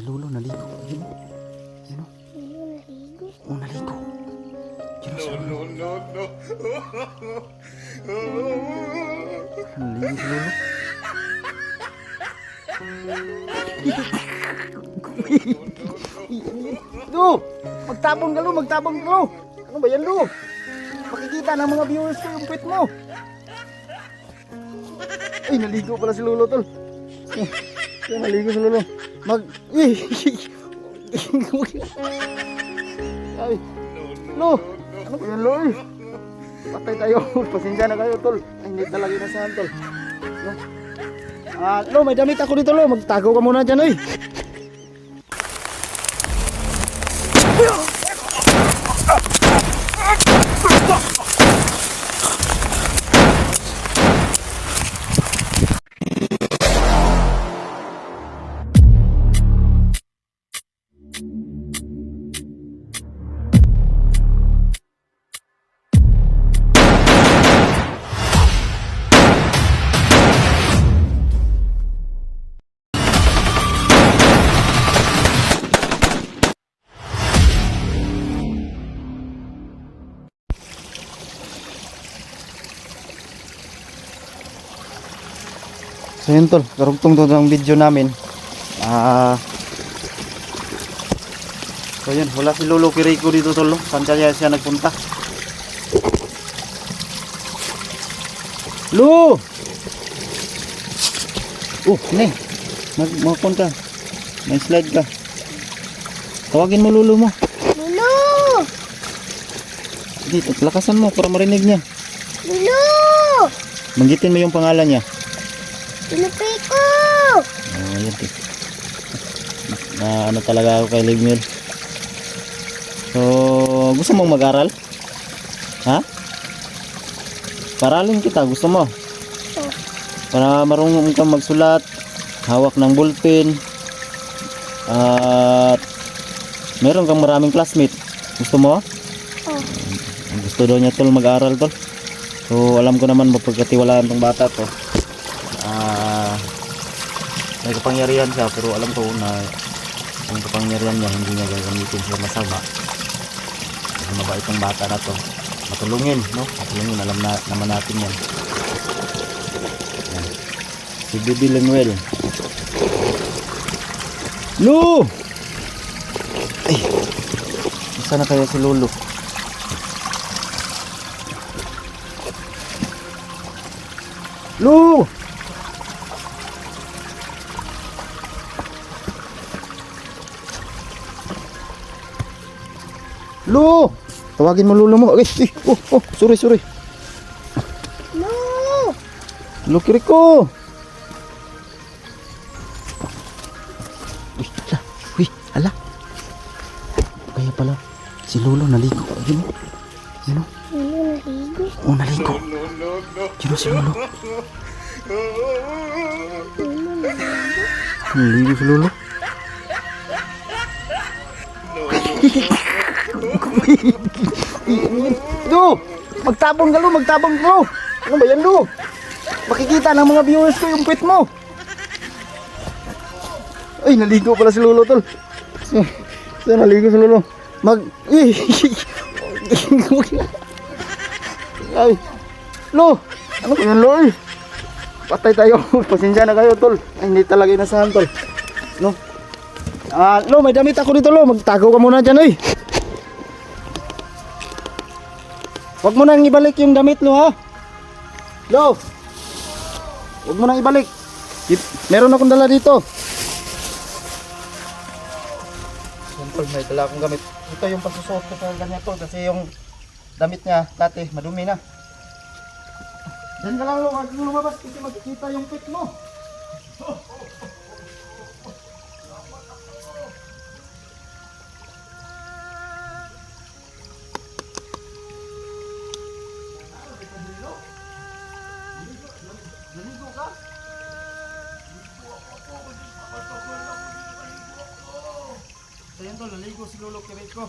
Lolo, naligo. Yun. Yun. Lolo, naligo? Oh, naligo. Yun si Lolo. No. Naligo si Lolo. Lu! Magtabong ka, Lu! Magtabong ka, Lu! Ano ba yan, Lu? Makikita ng mga viewers ko yung puwit mo. Ay, naligo pala si Lolo, tol. Ay, naligo si Lolo. Ay, Lu! Ano ba yan, Lu? Patay tayo. Pasensya na kayo, tol. Ay, hindi talaga inasahan, tol. No? Lu, may damit ako dito, Lu. Magtago ka muna dyan, oy. So yun, tol, karugtong to ng video namin. So yun, wala si Lolo Kiriko dito, tol. Saan kaya siya nagpunta? Lu! Ne, magmakon ka. May slide ka. Tawagin mo Lolo mo. Lolo! Dito, lakasan mo para marinig niya. Lolo! Banggitin mo yung pangalan niya. Pinupiko! Ayan, ano talaga ako kay Livmil. So, gusto mong mag-aral? Ha? Paralin kita, gusto mo? Para marunong kang magsulat, hawak ng ballpen, at meron kang maraming classmate. Gusto mo? Gusto daw niya tol mag-aral, tol. So, alam ko naman mapagkatiwalaan tong bata to. May kapangyarihan siya, pero alam ko na yung kapangyarihan niya hindi niya gagamitin sa masama. Kasi mabait ang bata na to. Matulungin, no? Matulungin, alam na naman natin yan. Yan. Si Baby Lemuel. Lu! Ay! Sana kaya si Lolo? Lu! Lu! Tawagin mo Lolo mo. Sorry. No! Lu Kiriko! Ala. Kaya pala si Lolo naligo. Yun. Lolo, naligo? Oh, naligo. Yun si Lolo. Lolo, naligo? Naligo si Lolo. Lu! Magtabong ka, Lu! Magtabong ka, Lu! Ano ba yan, Lu? Makikita ng mga viewers ko yung puwit mo. Ay, naligo pala si Lolo, tol. So, naligo si Lolo. Ay! Lu! Ano ba yan, Lu? Patay tayo. Pasensya na kayo, tol. Ay, hindi talaga inasahan, tol. No? Lu, may damit ako dito, Lu. Magtago ka muna dyan, oy. Huwag mo nang ibalik yung damit, Lu, ha? Lu! Huwag mo nang ibalik. Meron akong dala dito. Simple, may dala akong gamit. Ito yung pagsusuot ko sa ganito kasi yung damit niya dati madumi na. Diyan ka lang, Lu. Huwag mo lumabas kasi makikita yung pit mo. Naligo ka? So yan tol, naligo si Lolo Kiriko.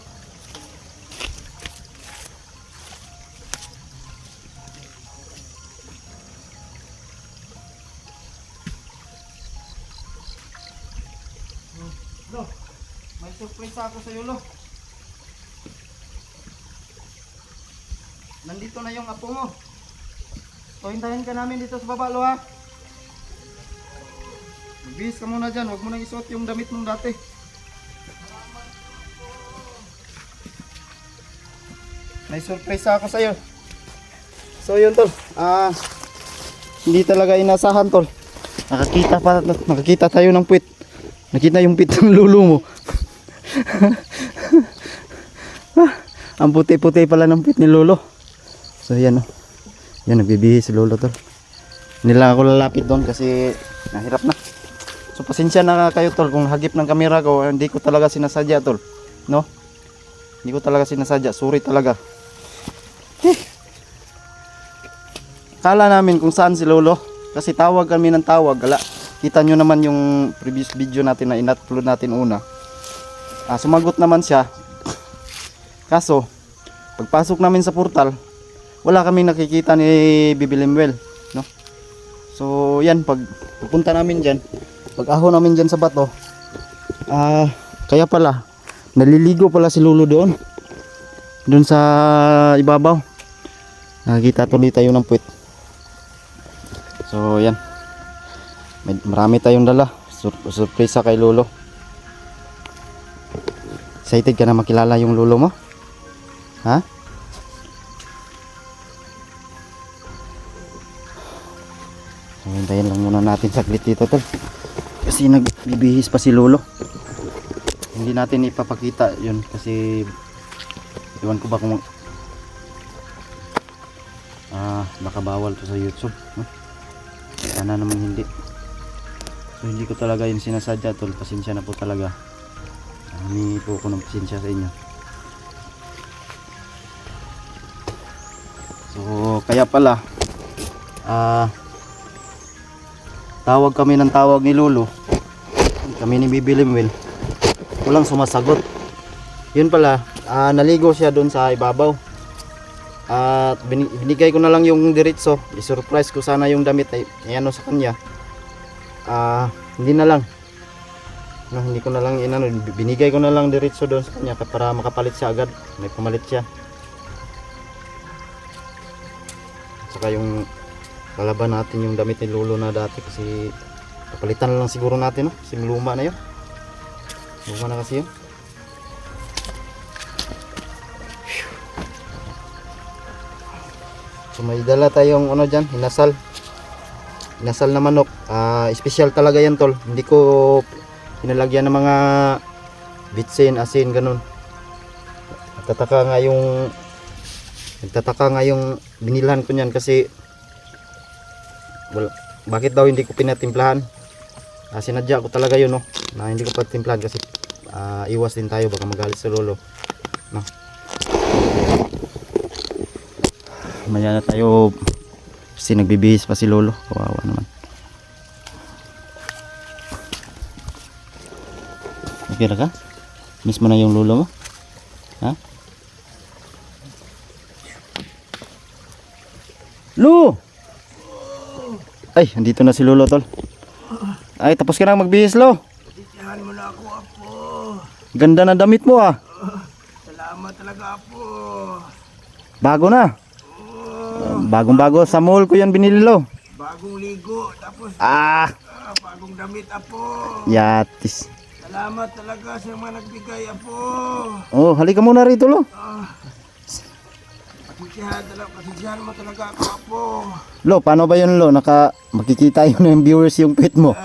No. May surprise ako sa iyo, Lo. Nandito na yung apo mo. So, hintayin ka namin dito sa baba, Lo, ha? Magbihis ka muna dyan. Huwag mo nang isuot yung damit mong dati. May surprise ako sa iyo. So, yun, tol. Hindi talaga inasahan, tol. Nakakita tayo ng puwit. Nakita yung puwit ng lulo mo. Ang puti-puti pala ng puwit ni lolo. So yan, oh. Yan, nagbibihis si lolo, tol. Hindi lang ako lalapit doon kasi nahirap na. So pasensya na kayo, tol, kung hagip ng kamera ko. Hindi ko talaga sinasadya, tol. No? Hindi ko talaga sinasadya. Sorry talaga. Kala namin kung saan si lolo. Kasi tawag kami ng tawag. Kita nyo naman yung previous video natin na in-upload natin una. Sumagot naman siya. Kaso, pagpasok namin sa portal, wala kaming nakikita ni Bibi Lemuel, no? So, yan, pag pupunta namin dyan, pag aho namin dyan sa bato, kaya pala, naliligo pala si lolo doon. Doon sa ibabaw. Nakikita tuloy tayo ng puwit. So, yan. Marami tayong dala. Surprise kay lolo. Excited ka na makilala yung lolo mo? Ha? So, hintayin lang muna natin saglit dito, tol. Kasi nagbibihis pa si lolo. Hindi natin ipapakita yun kasi iwan ko ba kung baka bawal to sa YouTube, no? Sana naman hindi. So hindi ko talaga yung sinasadya, tol. Pasensya na po talaga. Humingi po ako ng pasensya sa inyo. So kaya pala tawag kami ng tawag ni lolo. Kami ni Bibi Lemuel. Walang sumasagot. Yun pala, naligo siya doon sa ibabaw. At binigay ko na lang yung diretso. I-surprise ko sana yung damit ay ano sa kanya. Hindi na lang. Hindi ko na lang inano, binigay ko na lang diretso doon sa kanya para makapalit siya agad. May pamalit siya. Saka yung kalaban natin yung damit ni lolo na dati kasi papalitan na lang siguro natin, no? Kasi luma na yun. Luma na kasi yun. So may dala tayong ano dyan, hinasal na manok. Special talaga yan, tol. Hindi ko pinalagyan ng mga bitsin, asin, ganun. Nagtataka nga yung binilhan ko niyan kasi bakit daw hindi ko pinatimplahan. Sinadya ko talaga yun, no, na hindi ko patimplahan kasi iwas din tayo baka magalit sa lolo, no. Maya na tayo kasi nagbibihis pa si lolo. Kawawa naman. Okay na ka? Miss mo na yung lolo mo? Ha? Lo! Ay, andito na si lolo, tol. Ay, tapos ka na magbihis, lo. Titihan mo na ako, apo. Ganda na damit mo, ah. Salamat talaga, apo. Bago na. Bagong-bago sa mall ko yan binili, lo. Bagong ligo, tapos bagong damit, apo. Yatis. Salamat talaga sa mga nagbigay, apo. Oh, halika muna rito, lo. Pasisihan mo talaga ako, apo. Lo, paano ba yun, lo? Makikita yun ng viewers yung pet mo.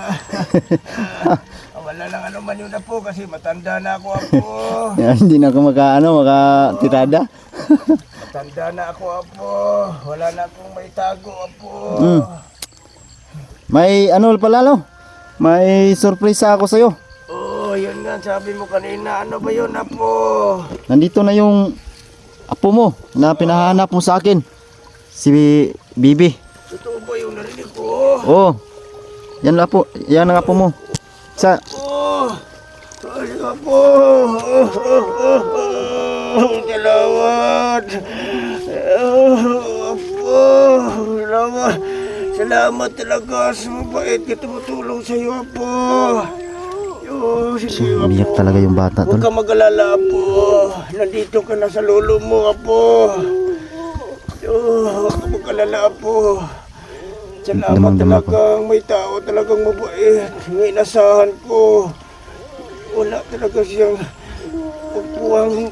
Wala lang ano man yun, apo, kasi matanda na ako, apo. Yan, hindi na ako makatirada. Matanda na ako, apo. Wala na akong may tago, apo. May ano pala, lo? May surprise ako sa'yo. Yun nga, sabi mo kanina. Ano ba yun, apo? Nandito na yung apo mo na pinahanap mo sa akin. Si Bibi. Totoo ba yung narinig ko? Oh. Yan apo, yan ang apo mo. Sa Ay, apo. Salamat. Apo. Salamat talaga sa mabait ka tumutulong sa iyo, apo. Oh, sige, Umiyak Apo. talaga yung bata, Huwag tol. ka mag-alala, Apo. Nandito ka na sa lolo mo, Apo. Oh, huwag ka mag-alala, Apo. Salamat Damang-dama ko. talagang may tao talagang mabait. May inasahan ko. Wala talaga siyang upuang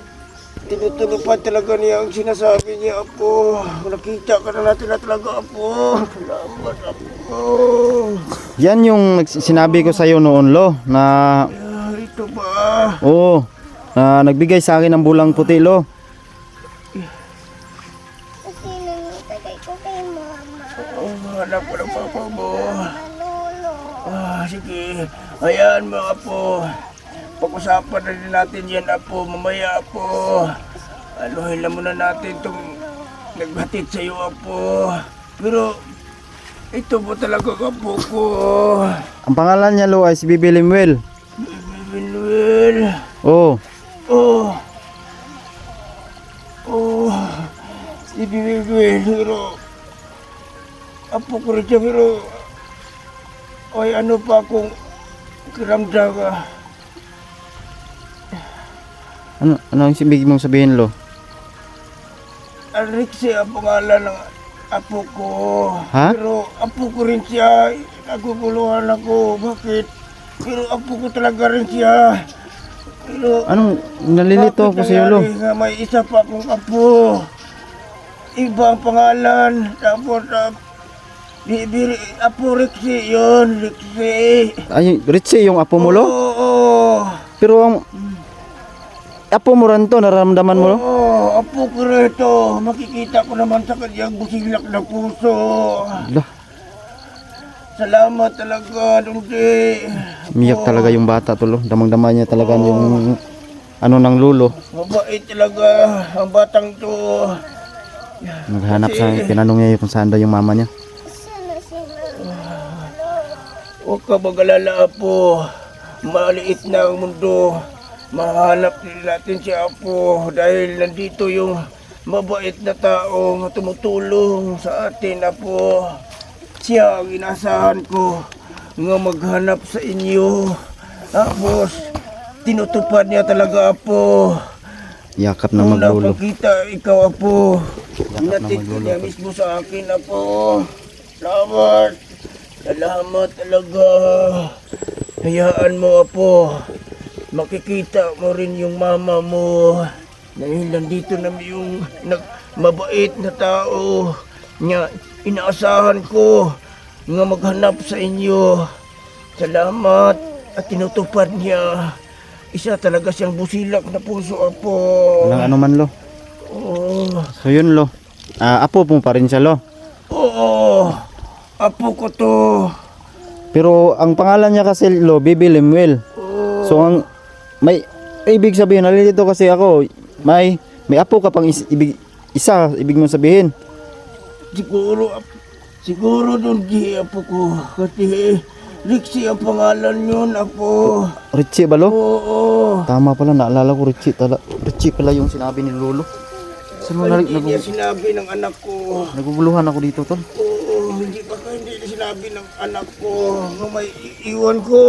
tinutulupad talaga niya ang sinasabi niya, Apo. Nakita ka na natin na talaga, Apo. Salamat, Apo. Yan yung sinabi ko sa'yo noon, Lo, na Ito ba? oo, na nagbigay sa akin ng bulang puti, Lo. Kasi nangyatagay ko kay mama. Oh, hanap ko ng papa mo. Lolo. Sige. Hayaan mo, Apo. Pag-usapan na din natin yan, Apo. Mamaya, Apo. Anuhin lang muna natin itong naghatid sa'yo, Apo. Pero, ito mo talaga, Apo ko. Ang pangalan niya, Lo, ay si Bibi Limuel. Bibinuel. Oo. Oh. Oh. Si Bibinuel, pero... Apo ko rin siya, pero... Ay, ano pa akong kiramdam ka. Ano ang ibig mong sabihin, Lo? Alexi ang pangalan ng apo ko. Ha? Pero apo ko rin siya. Naguguluhan ako. Bakit? Pero apo ko talaga rin siya. Pero Anong nalilito ako sa'yo, Lo? nangyari nga may isa pa akong apo. Iba ang pangalan. Tapos apo Rexy yun. Rexy. Ay, Richie, yung apo mo, Lo? Oo. Pero ang apo mo rin to, nararamdaman mo, Lo? Oo, apo ko rito. Makikita ko naman sa kanyang busilak na puso. Lah, Salamat talaga, Dungdi. umiyak talaga yung bata, to, Lo. Damang-dama niya talaga yung ano ng lulo. Mabait talaga ang batang to. Naghanap sa tinanong niya kung saan daw yung mama niya. Sana sila. Huwag ka mag-alala, Apo. Maliit na ang mundo. Mahanap din natin si Apo dahil nandito yung mabait na tao na tumutulong sa atin, Apo. Siya ang inasahan ko nga maghanap sa inyo. Tapos, tinutupad niya talaga, Apo. Yakap na Nung maglulo. napakita, ikaw, Apo. na Hinatid ko maglulo, niya Apo. mismo sa akin, Apo. Salamat. Salamat talaga. Hayaan mo, Apo. Makikita mo rin yung mama mo. Dahil nandito na yung mabait na tao. Nga, inaasahan ko nga maghanap sa inyo. Salamat. At tinutupad niya. Isa talaga siyang busilak na puso, Apo. Walang ano man, Lo. Oo. So yun, Lo. Apo mo pa rin siya, Lo. Oo. Apo ko to. Pero ang pangalan niya kasi, Lo, Bibi Limuel. So ang may ibig sabihin, nalilito kasi ako, may apo ka pang ibig mong sabihin. Siguro doon di apo ko. Kasi Rixie ang pangalan yun, Apo. Richie ba, Lo? Oo. Tama pala, naalala ko Richie pala yung sinabi ni Lolo. Saan mo Hindi niya sinabi ng anak ko. naguguluhan ako dito, Tol? Oo, hindi niya sinabi ng anak ko. Nga may iwan ko.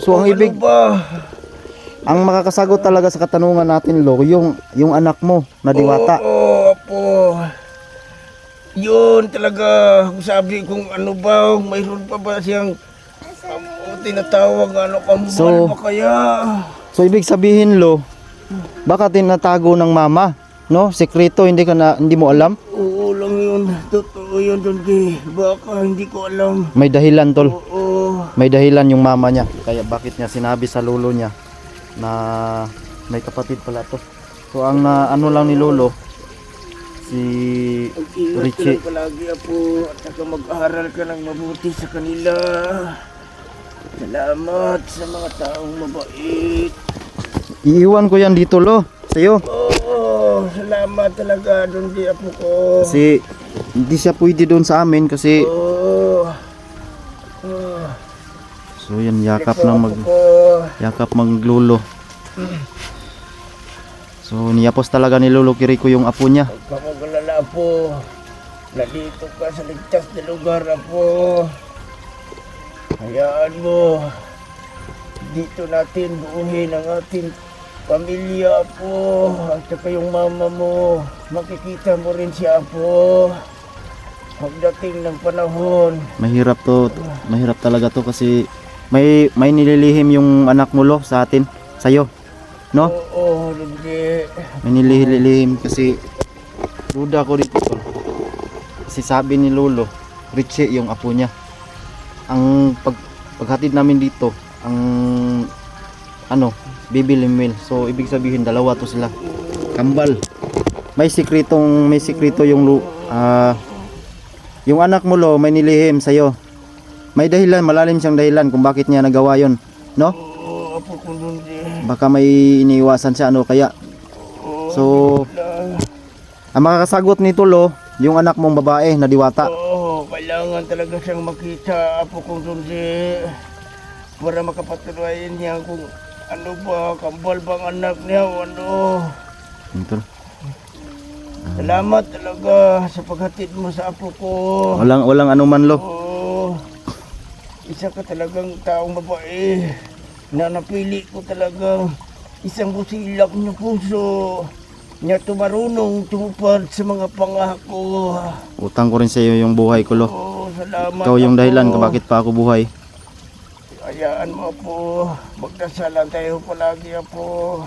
So ang ibig, Ano ba? ang makakasagot talaga sa katanungan natin, Lo, yung anak mo na diwata. Oo, Apo. Yun talaga. Sabi kong ano ba, mayroon pa ba siyang tinatawag ano, kambal So- ba kaya? So ibig sabihin, Lo, baka tinatago ng mama, no? Sekreto, hindi mo alam. Oo lang yun. Totoo yun, Donki. Baka hindi ko alam. May dahilan, Tol. Oo. May dahilan yung mama niya. Kaya bakit niya sinabi sa lolo niya na may kapatid pala to. So ang ano lang ni Lolo, si Mag-ingat ka Richie. lang palagi, Apo. At saka mag-aral ka ng mabuti sa kanila. Salamat sa mga taong mabait. Iiwan ko yan dito, Lo, sa'yo. Oo, salamat talaga, Donki, Apo ko. Kasi hindi siya pwede doon sa amin kasi Oo. so yan, yakap Apo ko. maglulo. So niyapos talaga ni Lolo Kiriko yung apo niya. Huwag ka mag-alala, Apo. Nandito ka sa ligtas na lugar, Apo. Hayaan mo. dito natin buuhin ang ating pamilya, Apo. At saka yung mama mo, makikita mo rin siya, Apo. Pagdating ng panahon. Mahirap to, mahirap talaga to kasi may nililihim yung anak mo lo sa atin, sa'yo. No? Oo, hindi. May nililihim kasi duda ko dito tol. Kasi sabi ni Lolo, Richie yung apo niya. Ang paghatid namin dito, ang baby limwil. So ibig sabihin dalawa to sila. Kambal. May sikreto yung anak mo lo, may nilihim sa'yo. May dahilan, malalim siyang dahilan kung bakit niya nagawa yon, no? Oo, Apo kung hindi. Baka may iniiwasan siya kaya. So ang makakasagot nito lo, yung anak mong babae na diwata. Oo, kailangan talaga siyang makita, Apo kung hindi. Para makapatunayan niya kung ano ba, kambal bang anak niya o ano. Ito. Salamat talaga sa paghatid mo sa apo ko. Walang anuman lo. Oo. Isa ka talagang taong babae na napili ko talagang isang busilak ng puso niya tumarunong tumupad sa mga pangako. Utang ko rin sa iyo yung buhay ko lo. Oo, salamat. Ikaw yung dahilan Apo. kung bakit pa ako buhay. Hayaan mo po, magdasalan tayo palagi, Apo.